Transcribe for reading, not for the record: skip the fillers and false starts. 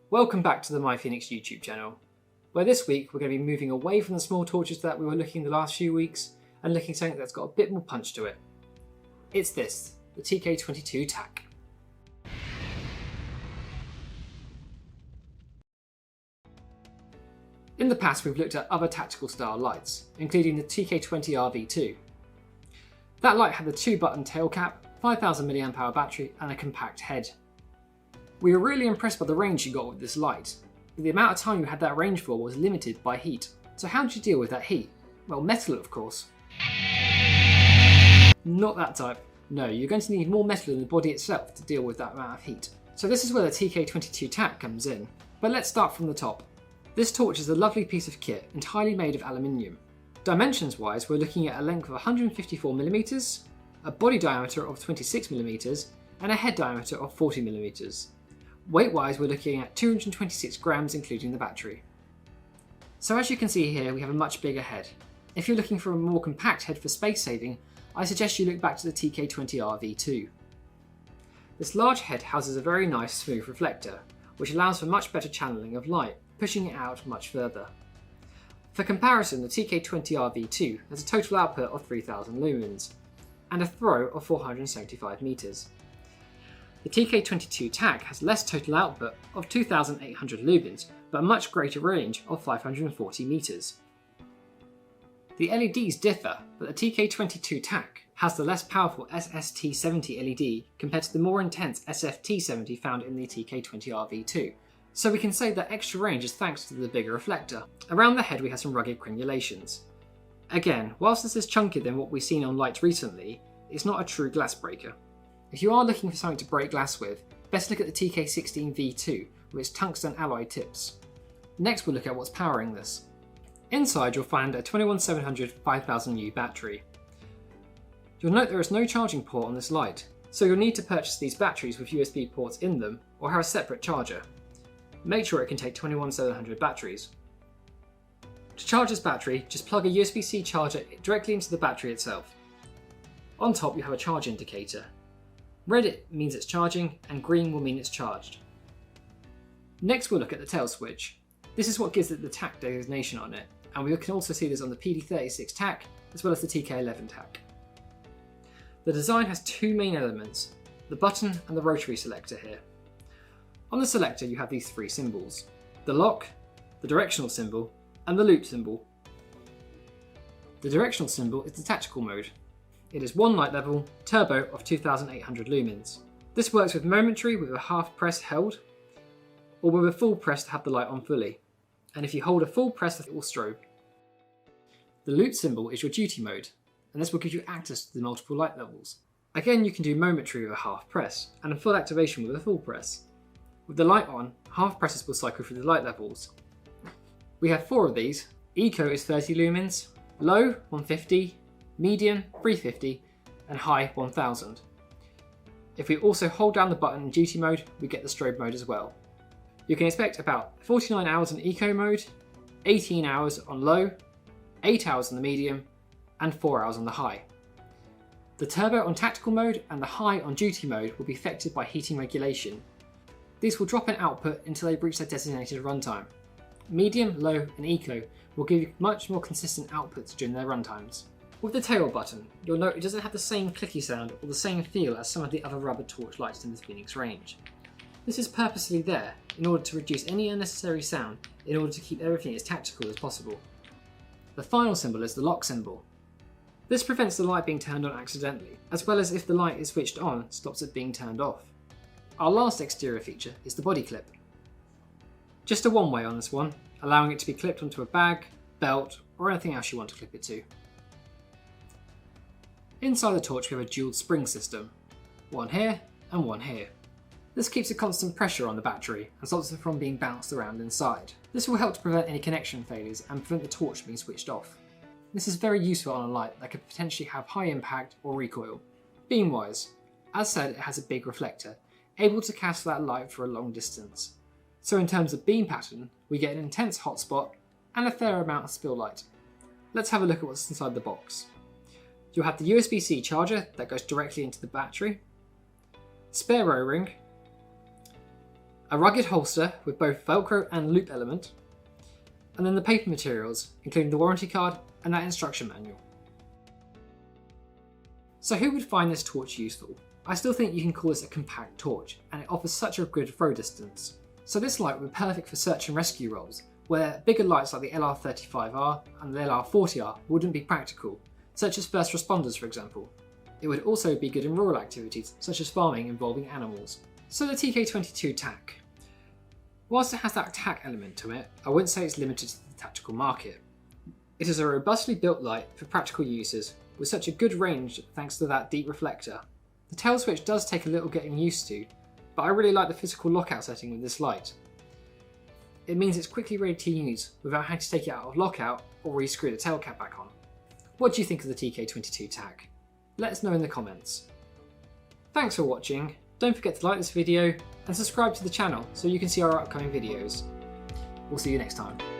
Welcome back to the MyFenix YouTube channel, where this week we're going to be moving away from the small torches that we were looking the last few weeks and looking at something that's got a bit more punch to it. It's this, the TK22 TAC. In the past we've looked at other tactical style lights, including the TK20 V2. That light had the 2-button tail cap, 5000 mAh battery and a compact head. We were really impressed by the range you got with this light, but the amount of time you had that range for was limited by heat. So how did you deal with that heat? Well, metal of course. Not that type. No, you're going to need more metal in the body itself to deal with that amount of heat. So this is where the TK22 TAC comes in. But let's start from the top. This torch is a lovely piece of kit entirely made of aluminium. Dimensions wise, we're looking at a length of 154mm, a body diameter of 26mm, and a head diameter of 40mm. Weight wise, we're looking at 226 grams including the battery. So as you can see here, we have a much bigger head. If you're looking for a more compact head for space saving, I suggest you look back to the TK20 V2. This large head houses a very nice smooth reflector, which allows for much better channeling of light, pushing it out much further. For comparison, the TK20 V2 has a total output of 3000 lumens and a throw of 475 meters. The TK22 TAC has less total output of 2800 lumens, but a much greater range of 540 meters. The LEDs differ, but the TK22 TAC has the less powerful SST70 LED compared to the more intense SFT70 found in the TK20 V2. So we can say that extra range is thanks to the bigger reflector. Around the head we have some rugged crenulations. Again, whilst this is chunkier than what we've seen on lights recently, it's not a true glass breaker. If you are looking for something to break glass with, best look at the TK16 V2 with its tungsten alloy tips. Next we'll look at what's powering this. Inside you'll find a 21700 5000U battery. You'll note there is no charging port on this light, so you'll need to purchase these batteries with USB ports in them or have a separate charger. Make sure it can take 21700 batteries. To charge this battery, just plug a USB-C charger directly into the battery itself. On top you have a charge indicator. Red means it's charging and green will mean it's charged. Next we'll look at the tail switch. This is what gives it the TAC designation on it, and we can also see this on the PD36 TAC as well as the TK11 TAC. The design has two main elements, the button and the rotary selector here. On the selector you have these three symbols, the lock, the directional symbol and the loop symbol. The directional symbol is the tactical mode. It is one light level, turbo of 2800 lumens. This works with momentary with a half press held, or with a full press to have the light on fully. And if you hold a full press it will strobe. The loop symbol is your duty mode, and this will give you access to the multiple light levels. Again you can do momentary with a half press, and a full activation with a full press. With the light on, half presses will cycle through the light levels. We have 4 of these. Eco is 30 lumens, low 150, medium 350 and high 1000. If we also hold down the button in duty mode, we get the strobe mode as well. You can expect about 49 hours in eco mode, 18 hours on low, 8 hours on the medium and 4 hours on the high. The turbo on tactical mode and the high on duty mode will be affected by heating regulation. These will drop in output until they reach their designated runtime. Medium, low and eco will give you much more consistent outputs during their runtimes. With the tail button, you'll note it doesn't have the same clicky sound or the same feel as some of the other rubber torch lights in the Fenix range. This is purposely there in order to reduce any unnecessary sound in order to keep everything as tactical as possible. The final symbol is the lock symbol. This prevents the light being turned on accidentally, as well as if the light is switched on, stops it being turned off. Our last exterior feature is the body clip. Just a one way on this one, allowing it to be clipped onto a bag, belt or anything else you want to clip it to. Inside the torch we have a dual spring system, one here and one here. This keeps a constant pressure on the battery and stops it from being bounced around inside. This will help to prevent any connection failures and prevent the torch being switched off. This is very useful on a light that could potentially have high impact or recoil. Beam wise, as said it has a big reflector, able to cast that light for a long distance. So in terms of beam pattern, we get an intense hotspot and a fair amount of spill light. Let's have a look at what's inside the box. You'll have the USB-C charger that goes directly into the battery, spare O-ring, a rugged holster with both Velcro and loop element, and then the paper materials, including the warranty card and that instruction manual. So who would find this torch useful? I still think you can call this a compact torch, and it offers such a good throw distance. So this light would be perfect for search and rescue roles, where bigger lights like the LR35R and the LR40R wouldn't be practical, such as first responders for example. It would also be good in rural activities, such as farming involving animals. So the TK22 TAC. Whilst it has that TAC element to it, I wouldn't say it's limited to the tactical market. It is a robustly built light for practical uses, with such a good range thanks to that deep reflector. The tail switch does take a little getting used to, but I really like the physical lockout setting with this light. It means it's quickly ready to use without having to take it out of lockout or re-screw the tail cap back on. What do you think of the TK22 TAC? Let us know in the comments. Thanks for watching, don't forget to like this video and subscribe to the channel so you can see our upcoming videos. We'll see you next time.